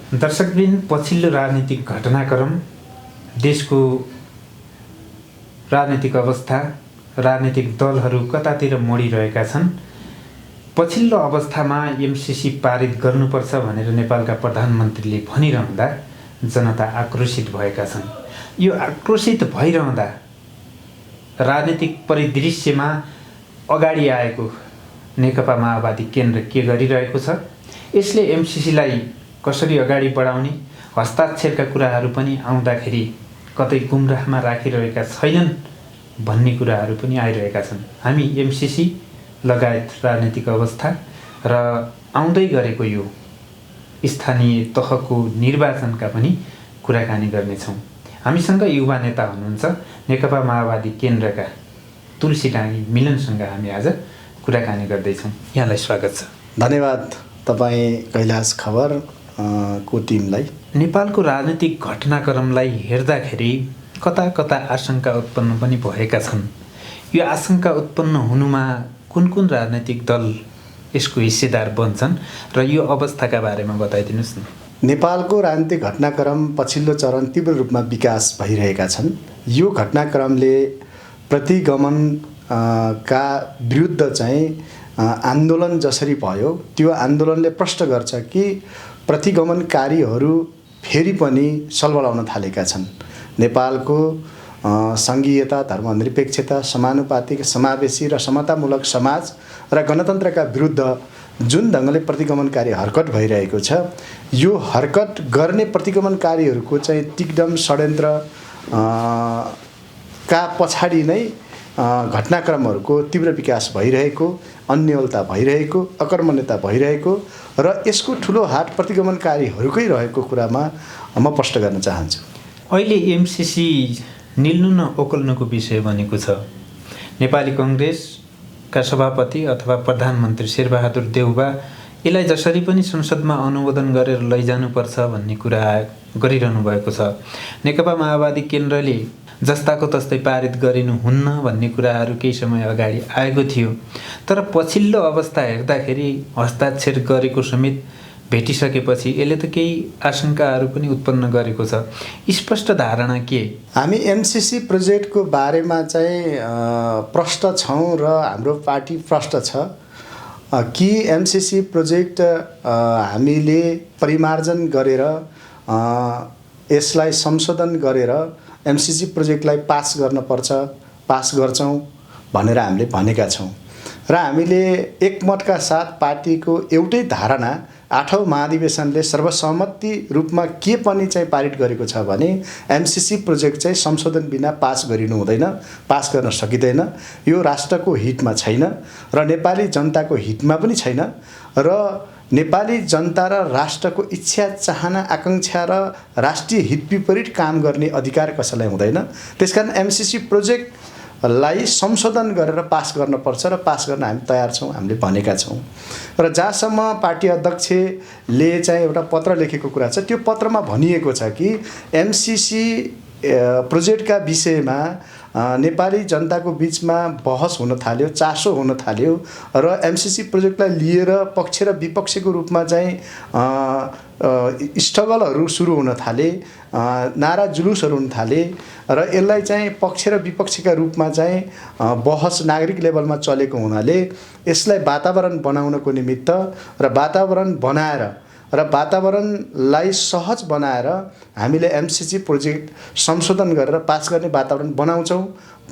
दर्शकवृन्द, पछिल्लो राजनीतिक घटनाक्रम, देशको राजनीतिक अवस्था, राजनीतिक दलहरू कतातिर मोडिरहेका छन्। पछिल्लो अवस्थामा एमसिसी पारित गर्नुपर्छ भनेर नेपालका प्रधानमन्त्रीले भनिरहँदा जनता आक्रोशित भएका छन्। यो आक्रोशित भइरहँदा राजनीतिक परिदृश्यमा अगाडि आएको नेकपा माओवादी केन्द्र के गरिरहेको छ, यसले एमसिसीलाई कसरी अगाडि बढाउने, हस्ताक्षरका कुराहरू पनि आउँदाखेरि कतै गुमराहमा राखिरहेका छैनन् भन्ने कुराहरू पनि आइरहेका छन्। हामी एमसिसी लगायत राजनीतिक अवस्था र आउँदै गरेको यो स्थानीय तहको निर्वाचनका पनि कुराकानी गर्नेछौँ। हामीसँग युवा नेता हुनुहुन्छ नेकपा माओवादी केन्द्रका तुलसी डाँगी मिलनसँग हामी आज कुराकानी गर्दैछौँ। यहाँलाई स्वागत छ। धन्यवाद तपाईँ कैलाश खबर को टिमलाई। नेपालको राजनीतिक घटनाक्रमलाई हेर्दाखेरि कता कता आशंका उत्पन्न पनि भएका छन्। यो आशंका उत्पन्न हुनुमा कुन कुन राजनीतिक दल यसको हिस्सेदार बन्छन् र यो अवस्थाका बारेमा बताइदिनुहोस् न। नेपालको राजनीतिक घटनाक्रम पछिल्लो चरण तीव्र रूपमा विकास भइरहेका छन्। यो घटनाक्रमले प्रतिगमन का विरुद्ध चाहिँ आन्दोलन जसरी भयो त्यो आन्दोलनले प्रष्ट गर्छ कि प्रतिगमनकारीहरू फेरि पनि सलबलाउन थालेका छन्। नेपालको सङ्घीयता, धर्मनिरपेक्षता, समानुपातिक, समावेशी र समतामूलक समाज र गणतन्त्रका विरुद्ध जुन ढङ्गले प्रतिगमनकारी हरकत भइरहेको छ, यो हरकत गर्ने प्रतिगमनकारीहरूको चाहिँ टिकदम षड्यन्त्र का पछाडि नै घटनाक्रमहरूको तीव्र विकास भइरहेको, अन्योलता भइरहेको, अकर्मण्यता भइरहेको र यसको ठुलो हात प्रतिगमनकारीहरूकै रहेको कुरामा म प्रष्ट गर्न चाहन्छु। अहिले एमसिसी निल्नु न ओकल्नुको विषय बनेको छ। नेपाली कङ्ग्रेसका सभापति अथवा प्रधानमन्त्री शेरबहादुर देउबा यसलाई जसरी पनि संसदमा अनुमोदन गरेर लैजानुपर्छ भन्ने कुरा गरिरहनु भएको छ। नेकपा माओवादी केन्द्रले जस्ताको तस्तै पारित गरिनुहुन्न भन्ने कुराहरू केही समय अगाडि आएको थियो। तर पछिल्लो अवस्था हेर्दाखेरि हस्ताक्षर गरेको समेत भेटिसकेपछि यसले त केही आशंकाहरू पनि उत्पन्न गरेको छ। स्पष्ट धारणा के? हामी एमसिसी प्रोजेक्टको बारेमा चाहिँ प्रष्ट छौँ र हाम्रो पार्टी प्रष्ट छ कि एमसिसी प्रोजेक्ट हामीले परिमार्जन गरेर यसलाई संशोधन गरेर एमसिसी प्रोजेक्टलाई पास गर्नुपर्छ, पास गर्छौँ भनेर हामीले भनेका छौँ र हामीले एकमतका साथ पार्टीको एउटै धारणा 8औं महाधिवेशनले सर्वसम्मति रूपमा के पनि चाहिँ पारित गरेको छ भने एमसिसी प्रोजेक्ट चाहिँ संशोधन बिना पास गरिनु हुँदैन, पास गर्न सकिँदैन। यो राष्ट्रको हितमा छैन र नेपाली जनताको हितमा पनि छैन र नेपाली जनता र राष्ट्रको इच्छा, चाहना, आकाङ्क्षा र राष्ट्रिय हित विपरीत काम गर्ने अधिकार कसैलाई हुँदैन। त्यसकारण एमसिसी प्रोजेक्टलाई संशोधन गरेर पास गर्नुपर्छ र पास गर्न हामी तयार छौँ, हामीले भनेका छौँ। र जहाँसम्म पार्टी अध्यक्षले चाहिँ एउटा पत्र लेखेको कुरा छ, त्यो पत्रमा भनिएको छ कि एमसिसी प्रोजेक्टका विषयमा नेपाली जनताको बिचमा बहस हुन थाल्यो, चासो हुन थाल्यो र एमसिसी प्रोजेक्टलाई लिएर पक्ष र विपक्षको रूपमा चाहिँ स्ट्रगलहरू सुरु हुन थाले, नारा जुलुसहरू हुन थाले र यसलाई चाहिँ पक्ष र विपक्षका रूपमा चाहिँ बहस नागरिक लेभलमा चलेको हुनाले यसलाई वातावरण बनाउनको निमित्त र वातावरण बनाएर र वातावरणलाई सहज बनाएर हामीले एमसिसी प्रोजेक्ट संशोधन गरेर पास गर्ने वातावरण बनाउँछौँ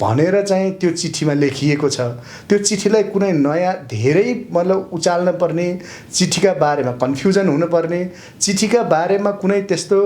भनेर चाहिँ त्यो चिठीमा लेखिएको छ। त्यो चिठीलाई कुनै नयाँ धेरै मतलब उचाल्न पर्ने, चिठीका बारेमा कन्फ्युजन हुनुपर्ने, चिठीका बारेमा कुनै त्यस्तो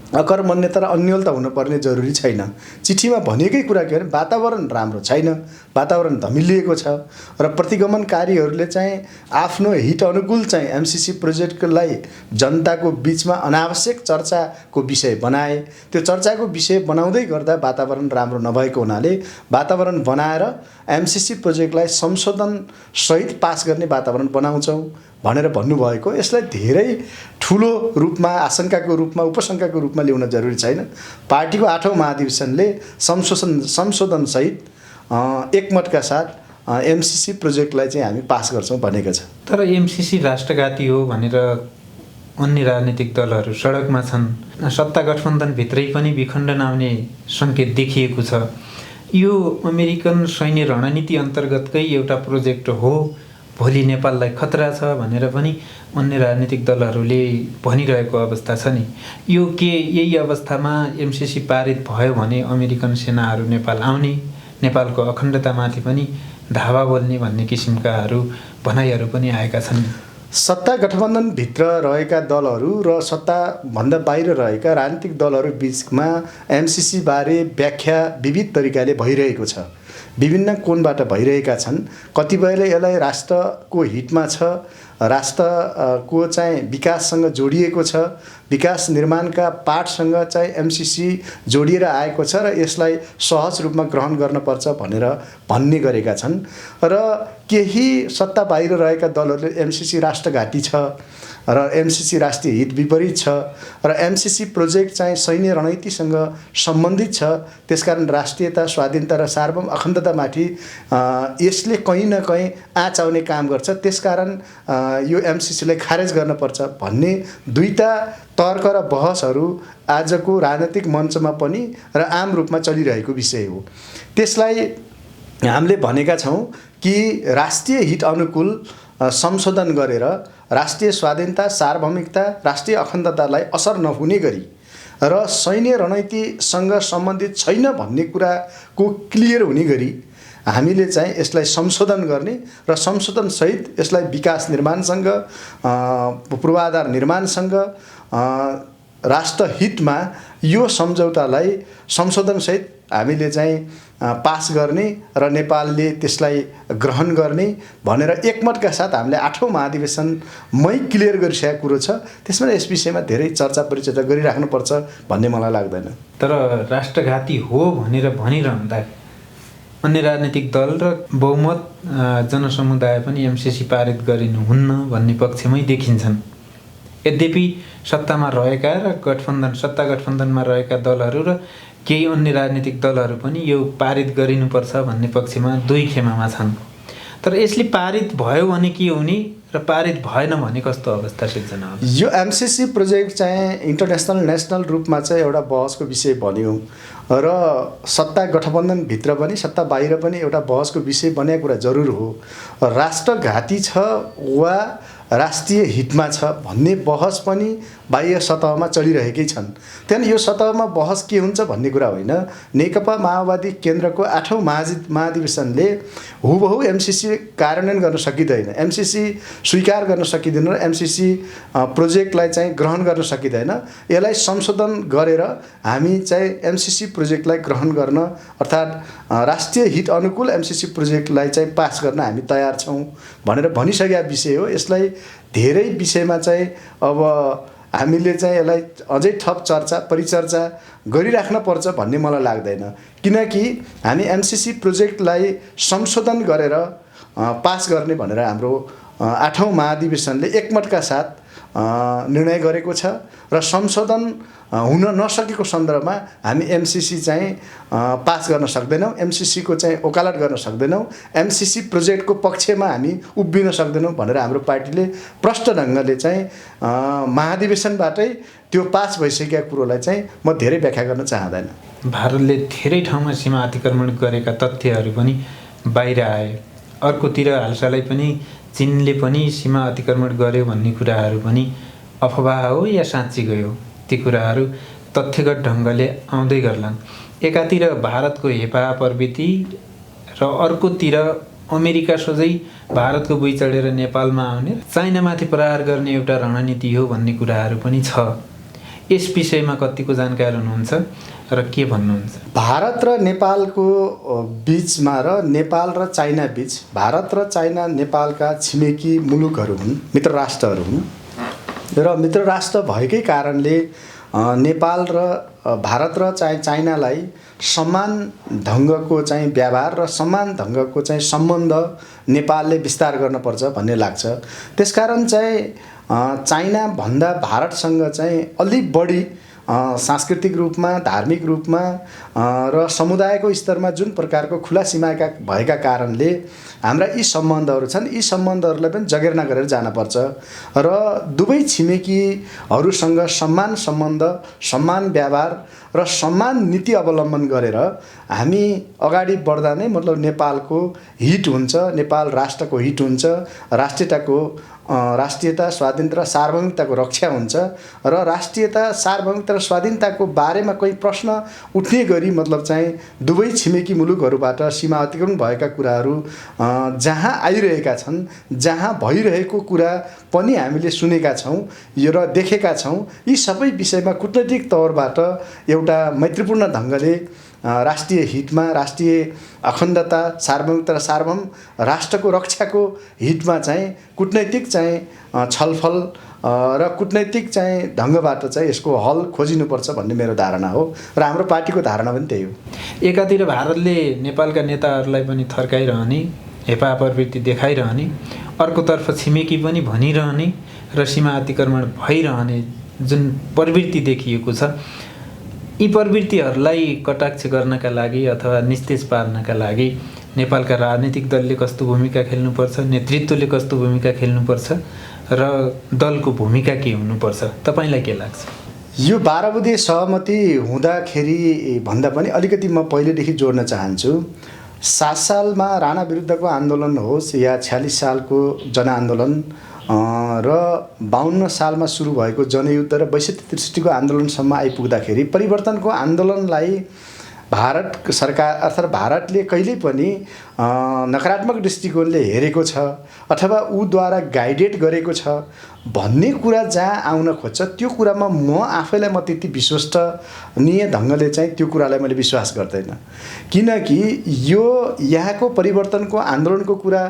अकर्मण्यता र अन्योलता हुनुपर्ने जरुरी छैन। चिठीमा भनेकै कुरा के भने वातावरण राम्रो छैन, वातावरण धमिलिएको छ र प्रतिगमनकारीहरूले चाहिँ आफ्नो हित अनुकूल चाहिँ एमसिसी प्रोजेक्टलाई जनताको बिचमा अनावश्यक चर्चाको विषय बनाए। त्यो चर्चाको विषय बनाउँदै गर्दा वातावरण राम्रो नभएको हुनाले वातावरण बनाएर एमसिसी प्रोजेक्टलाई संशोधन सहित पास गर्ने वातावरण बनाउँछौँ भनेर भन्नुभएको। यसलाई धेरै ठुलो रूपमा, आशंकाको रूपमा, उपशंकाको रूपमा ल्याउन जरुरी छैन। पार्टीको 8औं महाधिवेशनले संशोधन सहित एकमतका साथ एमसिसी प्रोजेक्टलाई चाहिँ हामी पास गर्छौँ भनेको छ। तर एमसिसी राष्ट्रघाती हो भनेर अन्य राजनीतिक दलहरू सडकमा छन्, सत्ता गठबन्धनभित्रै पनि विखण्डन आउने सङ्केत देखिएको छ। यो अमेरिकन सैन्य रणनीति अन्तर्गतकै एउटा प्रोजेक्ट हो, भोलि नेपाललाई खतरा छ भनेर पनि अन्य राजनीतिक दलहरूले भनिरहेको अवस्था छ नि। यो के यही अवस्थामा एमसिसी पारित भयो भने अमेरिकन सेनाहरू नेपाल आउने, नेपालको अखण्डतामाथि पनि धावा बोल्ने भन्ने किसिमकाहरू भनाइहरू पनि आएका छन्। सत्ता गठबन्धनभित्र रहेका दलहरू र सत्ताभन्दा बाहिर रहेका राजनीतिक दलहरू बिचमा एमसिसीबारे व्याख्या विविध तरिकाले भइरहेको छ, विभिन्न कोणबाट भइरहेका छन्। कतिपयले यसलाई राष्ट्रको हितमा छ, राष्ट्रको चाहिँ विकाससँग जोडिएको छ, विकास निर्माणका पाठसँग चाहिँ एमसिसी जोडिएर आएको छ र यसलाई सहज रूपमा ग्रहण गर्नुपर्छ भनेर भन्ने गरेका छन्। र केही सत्ता बाहिर रहेका दलहरूले एमसिसी राष्ट्रघाती छ र एमसिसी राष्ट्रिय हित विपरीत छ र एमसिसी प्रोजेक्ट चाहिँ सैन्य रणनीतिसँग सम्बन्धित छ, त्यसकारण राष्ट्रियता, स्वाधीनता र सार्वभौम अखण्डतामाथि यसले कहीँ न कहीँ आँच आउने काम गर्छ, त्यसकारण यो एमसिसीलाई खारेज गर्नुपर्छ भन्ने दुईटा तर्क र बहसहरू आजको राजनीतिक मञ्चमा पनि र आम रूपमा चलिरहेको विषय हो। त्यसलाई हामीले भनेका छौँ कि राष्ट्रिय हित अनुकूल संशोधन गरेर राष्ट्रिय स्वाधीनता, सार्वभौमिकता, राष्ट्रिय अखण्डतालाई असर नहुने गरी र सैन्य रणनीतिसँग सम्बन्धित छैन भन्ने कुराको क्लियर हुने गरी हामीले चाहिँ यसलाई संशोधन गर्ने र संशोधनसहित यसलाई विकास निर्माणसँग, पूर्वाधार निर्माणसँग, राष्ट्रहितमा यो सम्झौतालाई संशोधनसहित हामीले चाहिँ पास गर्ने र नेपालले त्यसलाई ग्रहण गर्ने भनेर एकमतका साथ हामीले 8औं महाधिवेशनमै क्लियर गरिसकेको कुरो छ। त्यसमा यस विषयमा धेरै चर्चा परिचर्चा गरिराख्नुपर्छ भन्ने मलाई लाग्दैन। तर राष्ट्रघाती हो भनेर भनिरहँदा अन्य राजनीतिक दल र बहुमत जनसमुदाय पनि एमसिसी पारित गरिनुहुन्न भन्ने पक्षमै देखिन्छन्। यद्यपि सत्तामा रहेका र सत्ता गठबन्धनमा रहेका दलहरू र केही अन्य राजनीतिक दलहरू पनि यो पारित गरिनुपर्छ भन्ने पक्षमा दुई खेमामा छन्। तर यसले पारित भयो भने के हुने र पारित भएन भने कस्तो अवस्था सिर्जना हुन्छ? यो एमसिसी प्रोजेक्ट चाहिँ इन्टरनेसनल नेसनल रूपमा चाहिँ एउटा बहसको विषय बन्यो र सत्ता गठबन्धनभित्र पनि सत्ता बाहिर पनि एउटा बहसको विषय बनेको कुरा जरुर हो। राष्ट्रघाती छ वा राष्ट्रिय हितमा छ भन्ने बहस पनि बाह्य सतहमा चलिरहेकै छन्। त्यहाँदेखि यो सतहमा बहस के हुन्छ भन्ने कुरा होइन। नेकपा माओवादी केन्द्रको 8औं महाधिवेशनले हुबहु एमसिसी कार्यान्वयन गर्न सकिँदैन, एमसिसी स्वीकार गर्न सकिँदैन र एमसिसी प्रोजेक्टलाई चाहिँ ग्रहण गर्न सकिँदैन। यसलाई संशोधन गरेर हामी चाहिँ एमसिसी प्रोजेक्टलाई ग्रहण गर्न अर्थात् राष्ट्रिय हित अनुकूल एमसिसी प्रोजेक्टलाई चाहिँ पास गर्न हामी तयार छौँ भनेर भनिसकेका विषय हो। यसलाई धेरै विषयमा चाहिँ अब हामीले चाहिँ यसलाई अझै थप चर्चा परिचर्चा गरिराख्न पर्छ भन्ने मलाई लाग्दैन, किनकि हामी एमसिसी प्रोजेक्टलाई संशोधन गरेर पास गर्ने भनेर हाम्रो 8औं महाधिवेशनले एकमतका साथ निर्णय गरेको छ र संशोधन हुन नसकेको सन्दर्भमा हामी एमसिसी चाहिँ पास गर्न सक्दैनौँ, एमसिसीको चाहिँ वकालत गर्न सक्दैनौँ, एमसिसी प्रोजेक्टको पक्षमा हामी उभिन सक्दैनौँ भनेर हाम्रो पार्टीले प्रष्ट ढङ्गले चाहिँ महाधिवेशनबाटै त्यो पास भइसकेका कुरोलाई चाहिँ म धेरै व्याख्या गर्न चाहँदैन। भारतले धेरै ठाउँमा सीमा अतिक्रमण गरेका तथ्यहरू पनि बाहिर आए। अर्कोतिर हालसालै पनि चीनले पनि सीमा अतिक्रमण गर्यो भन्ने कुराहरू पनि अफवाह हो या साँच्ची गयो, ती कुराहरू तथ्यगत ढङ्गले आउँदै गर्लान्। एकातिर भारतको हेपा प्रवृत्ति र अर्कोतिर अमेरिका सोझै भारतको बुई चढेर नेपालमा आउने, चाइनामाथि प्रहार गर्ने एउटा रणनीति हो भन्ने कुराहरू पनि छ। यस विषयमा कतिको जानकार हुनुहुन्छ र के भन्नुहुन्छ? भारत र नेपालको बिचमा र नेपाल र चाइना बिच, भारत र चाइना नेपालका छिमेकी मुलुकहरू हुन्, मित्र राष्ट्रहरू हुन् र मित्र राष्ट्र भएकै कारणले नेपाल र भारत र चाइनालाई समान ढङ्गको चाहिँ व्यवहार र समान ढङ्गको चाहिँ सम्बन्ध नेपालले विस्तार गर्नुपर्छ भन्ने लाग्छ। त्यसकारण चाहिँ चाइनाभन्दा भारतसँग चाहिँ अलिक बढी सांस्कृतिक रूपमा, धार्मिक रूपमा र समुदायको स्तरमा जुन प्रकारको खुला सीमाका भएका कारणले हाम्रा यी सम्बन्धहरू छन्, यी सम्बन्धहरूलाई पनि जगेर्ना गरेर जानुपर्छ र दुवै छिमेकीहरूसँग सम्मान सम्बन्ध, सम्मान व्यवहार र सम्मान नीति अवलम्बन गरेर हामी अगाडि बढ्दा नै मतलब नेपालको हित हुन्छ, नेपाल राष्ट्रको हित हुन्छ, राष्ट्रियता, स्वाधीनता र सार्वभौमिकताको रक्षा हुन्छ र राष्ट्रियता, सार्वभौमिकता र स्वाधीनताको बारेमा कोही प्रश्न उठ्ने गरी मतलब चाहिँ दुवै छिमेकी मुलुकहरूबाट सीमा अतिक्रमण भएका कुराहरू जहाँ आइरहेका छन्, जहाँ भइरहेको कुरा पनि हामीले सुनेका छौँ र देखेका छौँ। यी सबै विषयमा कूटनैतिक तौरबाट एउटा मैत्रीपूर्ण ढङ्गले राष्ट्रिय हितमा, राष्ट्रिय अखण्डता, सार्वभौमिकता र सार्वभौम राष्ट्रको रक्षाको हितमा चाहिँ कूटनैतिक चाहिँ छलफल र कूटनैतिक चाहिँ ढङ्गबाट चाहिँ यसको हल खोजिनुपर्छ भन्ने मेरो धारणा हो र हाम्रो पार्टीको धारणा पनि त्यही हो। एकातिर भारतले नेपालका नेताहरूलाई पनि थर्काइरहने, हेपा प्रवृत्ति देखाइरहने, अर्कोतर्फ छिमेकी पनि भनिरहने र सीमा अतिक्रमण भइरहने जुन प्रवृत्ति देखिएको छ, यी प्रवृत्तिहरूलाई कटाक्ष गर्नका लागि अथवा निस्तेज पार्नका लागि नेपालका राजनीतिक दलले कस्तो भूमिका खेल्नुपर्छ, नेतृत्वले कस्तो भूमिका खेल्नुपर्छ र दलको भूमिका के हुनुपर्छ, तपाईँलाई के लाग्छ? यो 12 बुँदे सहमति हुँदाखेरि भन्दा पनि अलिकति म पहिलेदेखि जोड्न चाहन्छु। 7 सालमा राणा विरुद्धको आन्दोलन होस् या 46 सालको जनआन्दोलन र 52 सालमा सुरु भएको जनयुद्ध र 62-63को आन्दोलनसम्म आइपुग्दाखेरि परिवर्तनको आन्दोलनलाई भारत सरकार अर्थात् भारतले कहिल्यै पनि नकारात्मक दृष्टिकोणले हेरेको छ अथवा ऊद्वारा गाइडेड गरेको छ भन्ने कुरा जहाँ आउन खोज्छ त्यो कुरामा म आफैलाई म त्यति विश्वसनीय ढङ्गले चाहिँ त्यो कुरालाई मैले विश्वास गर्दैन। किनकि यो यहाँको परिवर्तनको आन्दोलनको कुरा,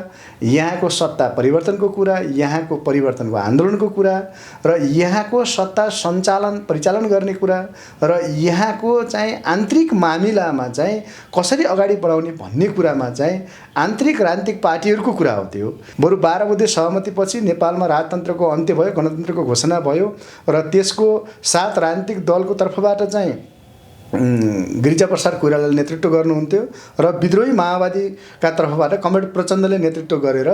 यहाँको सत्ता परिवर्तनको कुरा, यहाँको परिवर्तनको आन्दोलनको कुरा र यहाँको सत्ता परिचालन गर्ने कुरा र यहाँको चाहिँ आन्तरिक मामिलामा चाहिँ कसरी अगाडि बढाउने भन्ने कुरामा चाहिँ आन्तरिक राजनीतिक पार्टीहरूको कुरा हो। त्यो बरु 12 बुँदे सहमतिपछि नेपालमा राजतन्त्रको अन्त्य भयो, गणतन्त्रको घोषणा भयो र त्यसको साथ राजनीतिक दलको तर्फबाट चाहिँ गिरिजाप्रसाद कोइरालाले नेतृत्व गर्नुहुन्थ्यो र विद्रोही माओवादीका तर्फबाट कमरेड प्रचण्डले नेतृत्व गरेर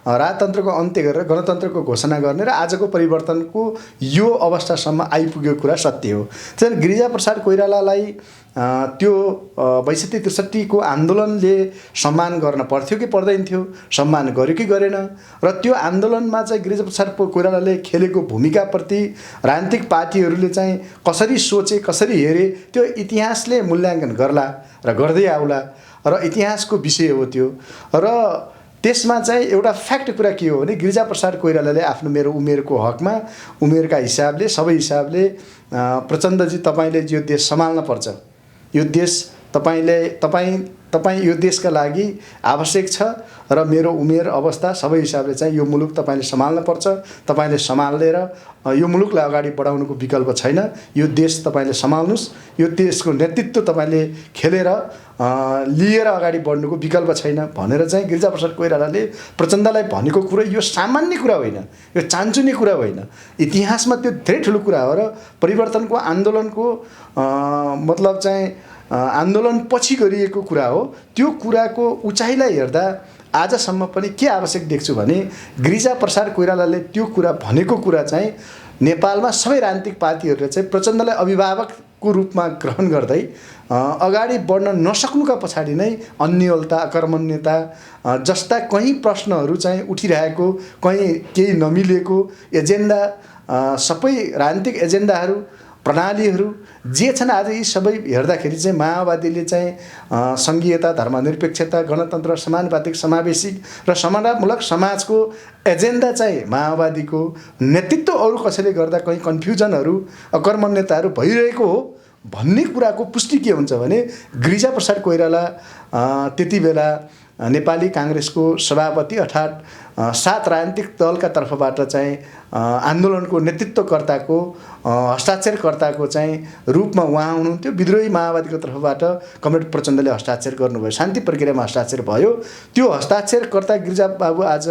राजतन्त्रको अन्त्य गरेर गणतन्त्रको घोषणा गर्ने र आजको परिवर्तनको यो अवस्थासम्म आइपुगेको कुरा सत्य हो। त्यसैले गिरिजाप्रसाद कोइरालालाई त्यो 62-63को आन्दोलनले सम्मान गर्न पर्थ्यो कि पर्दैन थियो, सम्मान गर्यो कि गरेन र त्यो आन्दोलनमा चाहिँ गिरिजाप्रसाद कोइरालाले खेलेको भूमिकाप्रति राजनीतिक पार्टीहरूले चाहिँ कसरी सोचे, कसरी हेरे त्यो इतिहासले मूल्याङ्कन गर्ला र गर्दै आउला र इतिहासको विषय हो त्यो। र त्यसमा चाहिँ एउटा फ्याक्ट कुरा के हो भने गिरिजाप्रसाद कोइरालाले आफ्नो मेरो उमेरको हकमा, उमेरका हिसाबले, सबै हिसाबले प्रचण्डजी तपाईँले यो देश सम्हाल्न पर्छ, यो देश तपाईँ यो देशका लागि आवश्यक छ र मेरो उमेर अवस्था सबै हिसाबले चाहिँ यो मुलुक तपाईँले सम्हाल्न पर्छ, तपाईँले सम्हालेर यो मुलुकलाई अगाडि बढाउनुको विकल्प छैन, यो देश तपाईँले सम्हाल्नुहोस्, यो देशको नेतृत्व तपाईँले खेलेर लिएर अगाडि बढ्नुको विकल्प छैन भनेर चाहिँ गिरिजाप्रसाद कोइरालाले प्रचण्डलाई भनेको कुरा यो सामान्य कुरा होइन, यो चान्चुने कुरा होइन, इतिहासमा त्यो धेरै ठुलो कुरा हो र परिवर्तनको आन्दोलनको मतलब चाहिँ आन्दोलन पछि गरिएको कुरा हो। त्यो कुराको उचाइलाई हेर्दा आजसम्म पनि के आवश्यक देख्छु भने गिरिजाप्रसाद कोइरालाले त्यो कुरा भनेको कुरा चाहिँ नेपालमा सबै राजनीतिक पार्टीहरूले चाहिँ प्रचण्डलाई अभिभावकको रूपमा ग्रहण गर्दै अगाडि बढ्न नसक्नुका पछाडि नै अन्योलता, अकर्मण्यता जस्ता कहीँ प्रश्नहरू चाहिँ उठिरहेको, कहीँ केही नमिलेको एजेन्डा, सबै राजनीतिक एजेन्डाहरू, प्रणालीहरू जे छन् आज यी सबै हेर्दाखेरि चाहिँ माओवादीले चाहिँ सङ्घीयता, धर्मनिरपेक्षता, गणतन्त्र, समानुपातिक, समावेशी र समानतामूलक समाजको एजेन्डा चाहिँ माओवादीको नेतृत्व अरू कसैले गर्दा कहीँ कन्फ्युजनहरू, अकर्मण्यताहरू भइरहेको हो भन्ने कुराको पुष्टि के हुन्छ भने गिरिजाप्रसाद कोइराला त्यति बेला नेपाली काङ्ग्रेसको सभापति अर्थात् 7 राजनीतिक दलका तर्फबाट चाहिँ आन्दोलनको नेतृत्वकर्ताको हस्ताक्षरकर्ताको चाहिँ रूपमा उहाँ हुनुहुन्थ्यो। विद्रोही माओवादीको तर्फबाट कमरेड प्रचण्डले हस्ताक्षर गर्नुभयो, शान्ति प्रक्रियामा हस्ताक्षर भयो। त्यो हस्ताक्षरकर्ता गिरिजा बाबु आज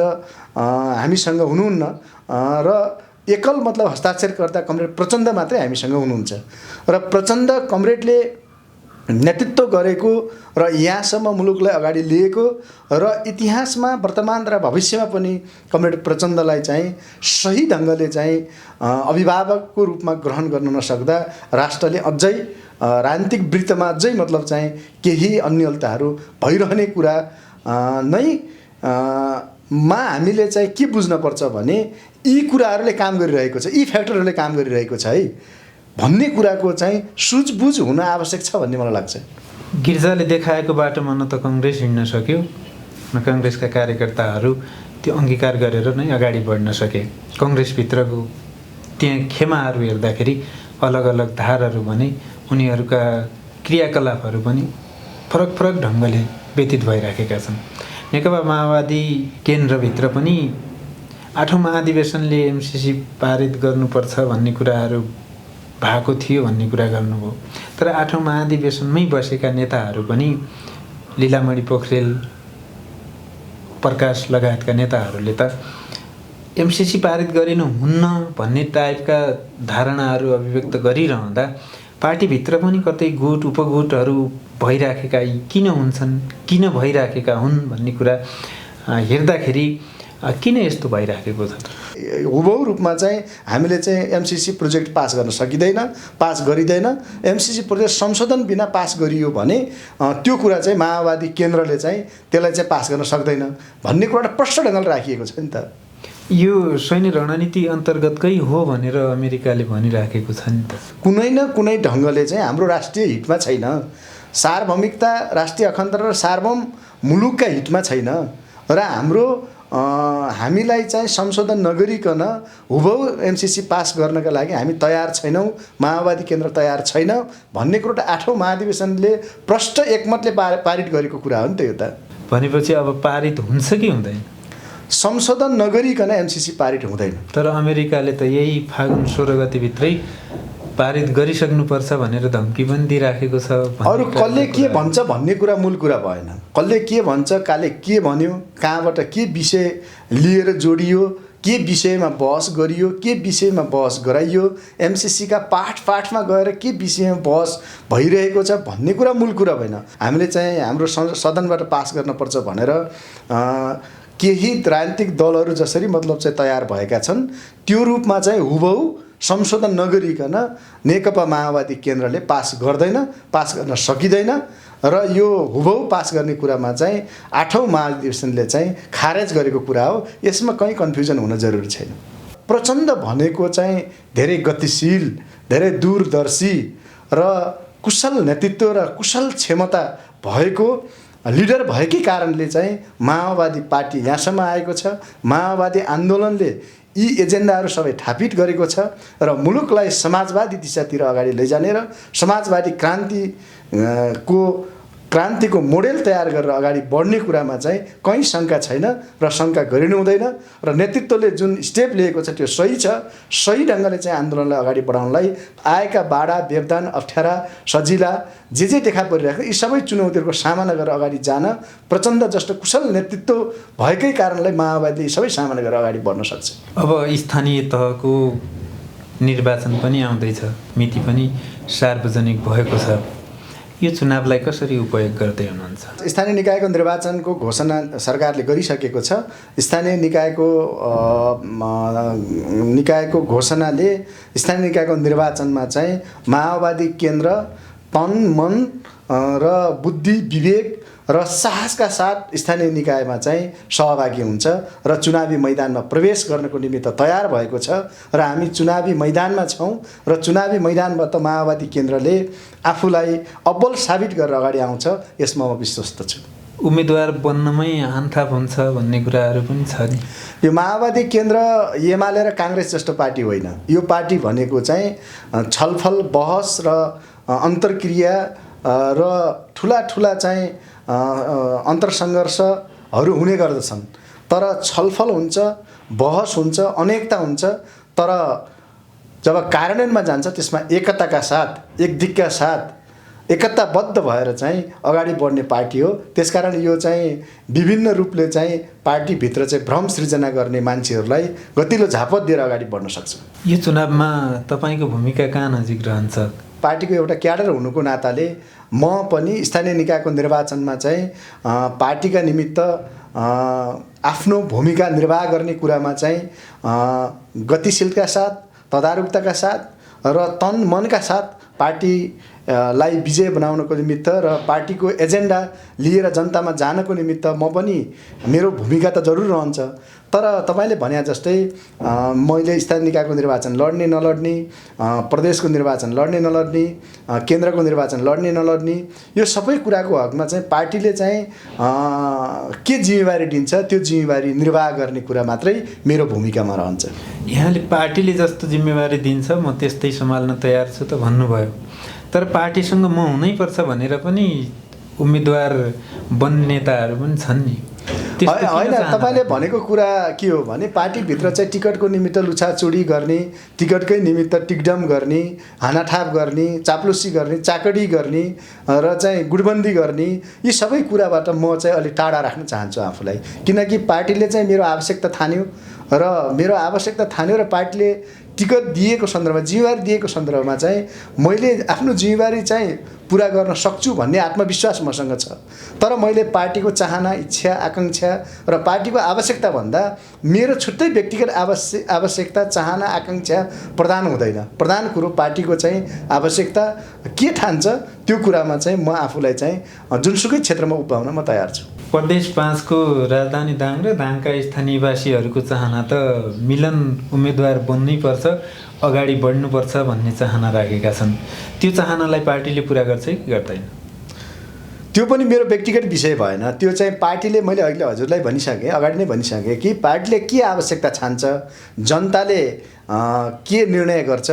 हामीसँग हुनुहुन्न र एकल मतलब हस्ताक्षरकर्ता कमरेड प्रचण्ड मात्रै हामीसँग हुनुहुन्छ र प्रचण्ड कमरेडले नेतृत्व गरेको र यहाँसम्म मुलुकलाई अगाडि लिएको र इतिहासमा वर्तमान र भविष्यमा पनि कमरेड प्रचण्डलाई चाहिँ सही ढङ्गले चाहिँ अभिभावकको रूपमा ग्रहण गर्न नसक्दा राष्ट्रले अझै राजनीतिक वृत्तमा अझै मतलब चाहिँ केही अन्यलताहरू भइरहने कुरा नै मा हामीले चाहिँ के बुझ्नुपर्छ भने यी कुराहरूले काम गरिरहेको छ, यी फ्याक्टरहरूले काम गरिरहेको छ है भन्ने कुराको चाहिँ सुझबुझ हुन आवश्यक छ भन्ने मलाई लाग्छ। गिर्जाले देखाएको बाटोमा न त कङ्ग्रेस हिँड्न सक्यो, न काङ्ग्रेसका कार्यकर्ताहरू त्यो अङ्गीकार गरेर नै अगाडि बढ्न सके। कङ्ग्रेसभित्रको त्यहाँ खेमाहरू हेर्दाखेरि अलग अलग धारहरू भने उनीहरूका क्रियाकलापहरू पनि फरक फरक ढङ्गले व्यतीत भइराखेका छन्। नेकपा माओवादी केन्द्रभित्र पनि 8औं महाधिवेशनले एमसिसी पारित गर्नुपर्छ भन्ने कुराहरू भएको थियो भन्ने कुरा गर्नुभयो। तर 8औं महाधिवेशनमै बसेका नेताहरू पनि लीलामणि पोखरेल, प्रकाश लगायतका नेताहरूले त एमसिसी पारित गरिनु हुन्न भन्ने टाइपका धारणाहरू अभिव्यक्त गरिरहँदा पार्टीभित्र पनि कतै गुट उपगुटहरू भइराखेका किन हुन्छन्, किन भइराखेका हुन् भन्ने कुरा हेर्दाखेरि किन यस्तो भइराखेको छ? हुबहु रूपमा चाहिँ हामीले चाहिँ एमसिसी प्रोजेक्ट पास गर्न सकिँदैन, पास गरिँदैन। एमसिसी प्रोजेक्ट संशोधन बिना पास गरियो भने त्यो कुरा चाहिँ माओवादी केन्द्रले चाहिँ त्यसलाई चाहिँ पास गर्न सक्दैन भन्ने कुरा प्रष्ट ढङ्गले राखिएको छ नि त। यो सैन्य रणनीति अन्तर्गतकै हो भनेर अमेरिकाले भनिराखेको छ नि त। कुनै न कुनै ढङ्गले चाहिँ हाम्रो राष्ट्रिय हितमा छैन, सार्वभौमिकता, राष्ट्रिय अखण्डता र सार्वभौम मुलुकका हितमा छैन र हाम्रो हामीलाई चाहिँ संशोधन नगरिकन हुबहु एमसिसी पास गर्नका लागि हामी तयार छैनौँ, माओवादी केन्द्र तयार छैन भन्ने कुरो 8औं महाधिवेशनले प्रष्ट एकमतले पारित गरेको कुरा हो नि त। यो त भनेपछि अब पारित हुन्छ कि हुँदैन? संशोधन नगरिकन एमसिसी पारित हुँदैन। तर अमेरिकाले त यही फागुन 16 गतिभित्रै पारित गरिसक्नुपर्छ भनेर धम्की पनि दिइराखेको छ। अरू कसले के भन्छ भन्ने कुरा मूल कुरा भएन। कसले के भन्छ, कसले के भन्यो, कहाँबाट के विषय लिएर जोडियो, के विषयमा बहस गरियो, के विषयमा बहस गराइयो, एमसिसीका पाठमा गएर के विषयमा बहस भइरहेको छ भन्ने कुरा मूल कुरा भएन। हामीले चाहिँ हाम्रो सदनबाट पास गर्नुपर्छ भनेर केही राजनीतिक दलहरू जसरी मतलब चाहिँ तयार भएका छन् त्यो रूपमा चाहिँ हुबहु संशोधन नगरिकन नेकपा माओवादी केन्द्रले पास गर्दैन, पास गर्न सकिँदैन र यो हुबहु पास गर्ने कुरामा चाहिँ 8औं महाधिवेशनले चाहिँ खारेज गरेको कुरा हो। यसमा कहीँ कन्फ्युजन हुन जरुरी छैन। प्रचण्ड भनेको चाहिँ धेरै गतिशील, धेरै दूरदर्शी र कुशल नेतृत्व र कुशल क्षमता भएको लिडर भएकै कारणले चाहिँ माओवादी पार्टी यहाँसम्म आएको छ। माओवादी आन्दोलनले यी एजेन्डाहरू सबै थापित गरेको छ र मुलुकलाई समाजवादी दिशातिर अगाडि लैजाने र समाजवादी क्रान्तिको मोडेल तयार गरेर अगाडि बढ्ने कुरामा चाहिँ कहीँ शङ्का छैन र शङ्का गरिनु हुँदैन र नेतृत्वले जुन स्टेप लिएको छ त्यो सही छ। सही ढङ्गले चाहिँ आन्दोलनलाई अगाडि बढाउनलाई आएका बाधा, व्यवधान, अप्ठ्यारा, सजिला जे देखा परिरहेको यी सबै चुनौतीहरूको सामना गरेर अगाडि जान प्रचण्ड जस्तो कुशल नेतृत्व भएकै कारणले माओवादीले सबै सामना गरेर अगाडि बढ्न सक्छ। अब स्थानीय तहको निर्वाचन पनि आउँदैछ, मिति पनि सार्वजनिक भएको छ। यो चुनावलाई कसरी उपयोग गर्दै हुनुहुन्छ? स्थानीय निकायको निर्वाचनको घोषणा सरकारले गरिसकेको छ। स्थानीय निकायको घोषणाले स्थानीय निकायको निर्वाचनमा चाहिँ माओवादी केन्द्र तन मन र बुद्धि, विवेक र साहसका साथ स्थानीय निकायमा चाहिँ सहभागी हुन्छ र चुनावी मैदानमा प्रवेश गर्नको निमित्त तयार भएको छ र हामी चुनावी मैदानमा छौँ र चुनावी मैदानबाट माओवादी केन्द्रले आफूलाई अब्बल साबित गरेर अगाडि आउँछ, यसमा म विश्वस्त छु। उम्मेदवार बन्नमै हानथाप हुन्छ भन्ने कुराहरू पनि छ नि। यो माओवादी केन्द्र एमाले र काङ्ग्रेस जस्तो पार्टी होइन। यो पार्टी भनेको चाहिँ छलफल, बहस र अन्तर्क्रिया र ठुला चाहिँ अन्तरसङ्घर्षहरू हुने गर्दछन्। तर छलफल हुन्छ, बहस हुन्छ, अनेकता हुन्छ, तर जब कार्यान्वयनमा जान्छ त्यसमा एकताका साथ, एक दिगका साथ, एकताबद्ध भएर चाहिँ अगाडि बढ्ने पार्टी हो। त्यसकारण यो चाहिँ विभिन्न रूपले चाहिँ पार्टीभित्र चाहिँ भ्रम सृजना गर्ने मान्छेहरूलाई गतिलो झापत दिएर अगाडि बढ्न सक्छ। यो चुनावमा तपाईँको भूमिका कहाँ नजिक रहन्छ? पार्टीको एउटा क्याडर हुनुको नाताले म पनि स्थानीय निकायको निर्वाचनमा चाहिँ पार्टीका निमित्त आफ्नो भूमिका निर्वाह गर्ने कुरामा चाहिँ गतिशीलताका साथ, तदारुकताका साथ र तन मनका साथ पार्टीलाई विजय बनाउनको निमित्त र पार्टीको एजेन्डा लिएर जनतामा जानको निमित्त म पनि मेरो भूमिका त जरुर रहन्छ। तर तपाईँले भने जस्तै मैले स्थानीय निकायको निर्वाचन लड्ने नलड्ने, प्रदेशको निर्वाचन लड्ने नलड्ने, केन्द्रको निर्वाचन लड्ने नलड्ने, यो सबै कुराको हकमा चाहिँ पार्टीले चाहिँ के जिम्मेवारी दिन्छ त्यो जिम्मेवारी निर्वाह गर्ने कुरा मात्रै मेरो भूमिकामा रहन्छ। यहाँले पार्टीले जस्तो जिम्मेवारी दिन्छ म त्यस्तै सम्हाल्न तयार छु त भन्नुभयो, तर पार्टीसँग म हुनैपर्छ भनेर पनि उम्मेदवार बन्ने नेताहरू पनि छन् नि। होइन, तपाईँले भनेको कुरा के हो भने पार्टीभित्र चाहिँ टिकटको निमित्त लुछाचुडी गर्ने, टिकटकै निमित्त टिकडम गर्ने, हानाठाप गर्ने, चाप्लुसी गर्ने, चाकडी गर्ने र चाहिँ गुटबन्दी गर्ने, यी सबै कुराबाट म चाहिँ अलिक टाढा राख्न चाहन्छु आफूलाई। किनकि पार्टीले चाहिँ मेरो आवश्यकता ठान्यो र मेरो आवश्यकता ठान्यो र पार्टीले टिकट दिएको सन्दर्भमा, जिम्मेवारी दिएको सन्दर्भमा चाहिँ मैले आफ्नो जिम्मेवारी चाहिँ पुरा गर्न सक्छु भन्ने आत्मविश्वास मसँग छ। तर मैले पार्टीको चाहना, इच्छा, आकाङ्क्षा र पार्टीको आवश्यकता भन्दा मेरो छुट्टै व्यक्तिगत आवश्यकता, चाहना, आकाङ्क्षा प्रधान हुँदैन। प्रधान कुरो पार्टीको चाहिँ आवश्यकता के ठान्छ त्यो कुरामा चाहिँ म आफूलाई चाहिँ जुनसुकै क्षेत्रमा उभ्याउन म तयार छु। प्रदेश 5 को राजधानी दाङ र दाङका स्थानीयवासीहरूको चाहना त मिलन उम्मेदवार बन्नै पर्छ, अगाडि बढ्नुपर्छ भन्ने चाहना राखेका छन्। त्यो चाहनालाई पार्टीले पुरा गर्छ कि गर्दैन? त्यो पनि मेरो व्यक्तिगत विषय भएन। त्यो चाहिँ पार्टीले, मैले अहिले हजुरलाई भनिसकेँ, अगाडि नै भनिसकेँ कि पार्टीले के आवश्यकता छान्छ, जनताले के निर्णय गर्छ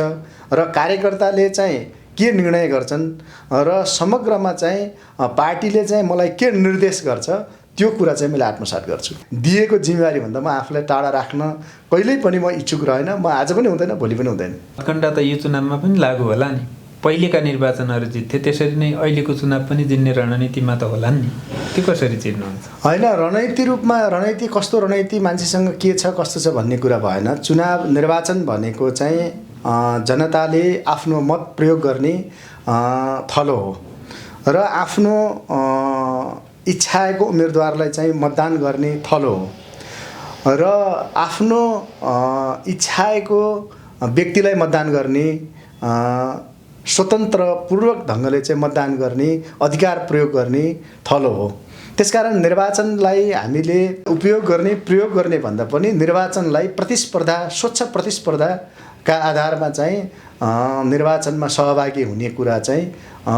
र कार्यकर्ताले चाहिँ के निर्णय गर्छन् र समग्रमा चाहिँ पार्टीले चाहिँ मलाई के निर्देश गर्छ त्यो कुरा चाहिँ मैले आत्मसात गर्छु। दिएको जिम्मेवारी भन्दा म आफूलाई टाढा राख्न कहिल्यै पनि म इच्छुक रहेन। म आज पनि हुँदैन, भोलि पनि हुँदैन। अखण्डता त यो चुनावमा पनि लागू होला नि। पहिलेका निर्वाचनहरू जित्थे, त्यसरी नै अहिलेको चुनाव पनि जित्ने रणनीतिमा त होला नि। त्यो कसरी चिन्नुहुन्छ? होइन, रणनीति रूपमा रणनीति कस्तो, रणनीति मान्छेसँग के छ कस्तो छ भन्ने कुरा भएन। चुनाव निर्वाचन भनेको चाहिँ जनताले आफ्नो मत प्रयोग गर्ने थलो हो र आफ्नो इच्छाको उम्मेदवारलाई चाहिँ मतदान गर्ने थलो हो र आफ्नो इच्छाको व्यक्तिलाई मतदान गर्ने, स्वतन्त्रपूर्वक ढङ्गले चाहिँ मतदान गर्ने, अधिकार प्रयोग गर्ने थलो हो। त्यसकारण निर्वाचनलाई हामीले उपयोग गर्ने, प्रयोग गर्ने भन्दा पनि निर्वाचनलाई प्रतिस्पर्धा, स्वच्छ प्रतिस्पर्धाका आधारमा चाहिँ निर्वाचनमा सहभागी हुने कुरा चाहिँ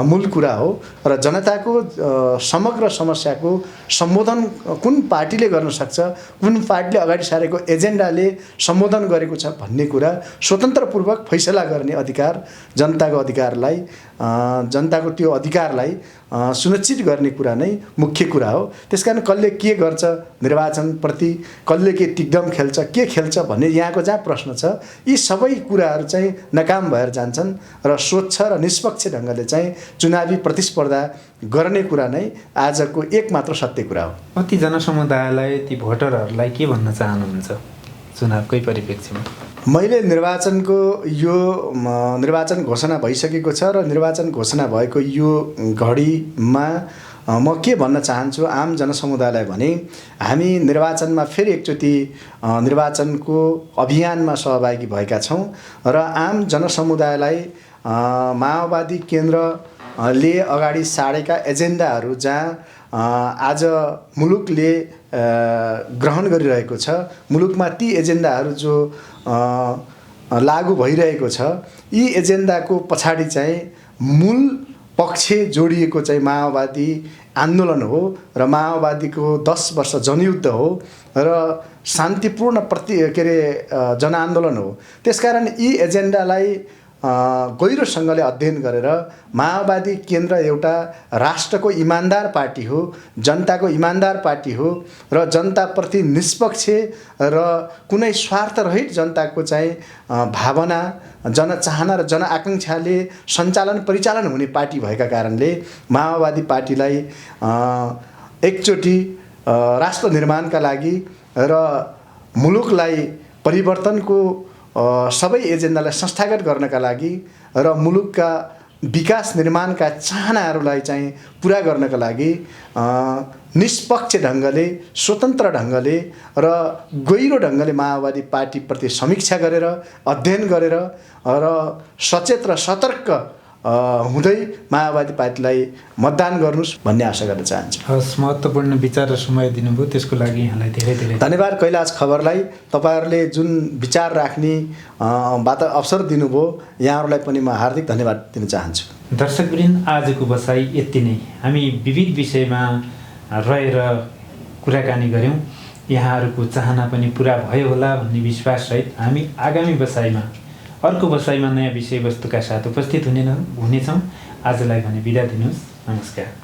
मूल कुरा हो र जनताको समग्र समस्याको सम्बोधन कुन पार्टीले गर्न सक्छ, कुन पार्टीले अगाडि सारेको एजेन्डाले सम्बोधन गरेको छ भन्ने कुरा स्वतन्त्रपूर्वक फैसला गर्ने अधिकार, जनताको अधिकारलाई, जनताको त्यो अधिकारलाई सुनिश्चित गर्ने कुरा नै मुख्य कुरा हो। त्यसकारण कसले के गर्छ निर्वाचनप्रति, कसले के टिकडम खेल्छ, के खेल्छ भन्ने यहाँको जहाँ प्रश्न छ, यी सबै कुराहरू चाहिँ नाकाम भएर जान्छन् र स्वच्छ र निष्पक्ष ढङ्गले चाहिँ चुनावी प्रतिस्पर्धा गर्ने कुरा नै आजको एकमात्र सत्य कुरा हो। कति जनसमुदायलाई, ती भोटरहरूलाई के भन्न चाहनुहुन्छ चुनावकै परिप्रेक्ष्यमा? मैले निर्वाचनको यो निर्वाचन घोषणा भइसकेको छ र निर्वाचन घोषणा भएको यो घडीमा म के भन्न चाहन्छु आम जनसमुदायलाई भने, हामी निर्वाचनमा फेरि एकचोटि निर्वाचनको अभियानमा सहभागी भएका छौँ र आम जनसमुदायलाई माओवादी केन्द्रले अगाडि सारेका एजेन्डाहरू जहाँ आज मुलुकले ग्रहण गरिरहेको छ, मुलुकमा ती एजेन्डाहरू जो लागू भइरहेको छ, यी एजेन्डाको पछाडि चाहिँ मूल पक्ष जोडिएको चाहिँ माओवादी आन्दोलन हो र माओवादीको 10 वर्ष जनयुद्ध हो र शान्तिपूर्ण जनआन्दोलन हो। त्यसकारण यी एजेन्डालाई गहिरोसँगले अध्ययन गरेर माओवादी केन्द्र एउटा राष्ट्रको इमान्दार पार्टी हो, जनताको इमान्दार पार्टी हो र जनताप्रति निष्पक्ष र कुनै स्वार्थरहित जनताको चाहिँ भावना, जनचाहना र जनआकाङ्क्षाले सञ्चालन परिचालन हुने पार्टी भएका कारणले माओवादी पार्टीलाई एकचोटि राष्ट्र निर्माणका लागि र मुलुकलाई परिवर्तनको सबै एजेन्डालाई संस्थागत गर्नका लागि र मुलुकका विकास निर्माणका चाहनाहरूलाई चाहिँ पुरा गर्नका लागि निष्पक्ष ढङ्गले, स्वतन्त्र ढङ्गले र गहिरो ढङ्गले माओवादी पार्टीप्रति समीक्षा गरेर, अध्ययन गरेर र सचेत र सतर्क हुँदै माओवादी पार्टीलाई मतदान गर्नुहोस् भन्ने आशा गर्न चाहन्छु। हस्, महत्त्वपूर्ण विचार र समय दिनुभयो त्यसको लागि यहाँलाई धेरै धेरै धन्यवाद। कैलाश खबरलाई तपाईँहरूले जुन विचार राख्ने अवसर दिनुभयो, यहाँहरूलाई पनि म हार्दिक धन्यवाद दिन चाहन्छु। दर्शकवृन्द, आजको बसाइ यति नै। हामी विविध विषयमा रहेर कुराकानी गऱ्यौँ। यहाँहरूको चाहना पनि पुरा भयो होला भन्ने विश्वाससहित हामी आगामी बसाइमा, अर्को बसाइमा नयाँ विषयवस्तुका साथ उपस्थित हुनेछौँ। आजलाई भने बिदा दिनुहोस्। नमस्कार।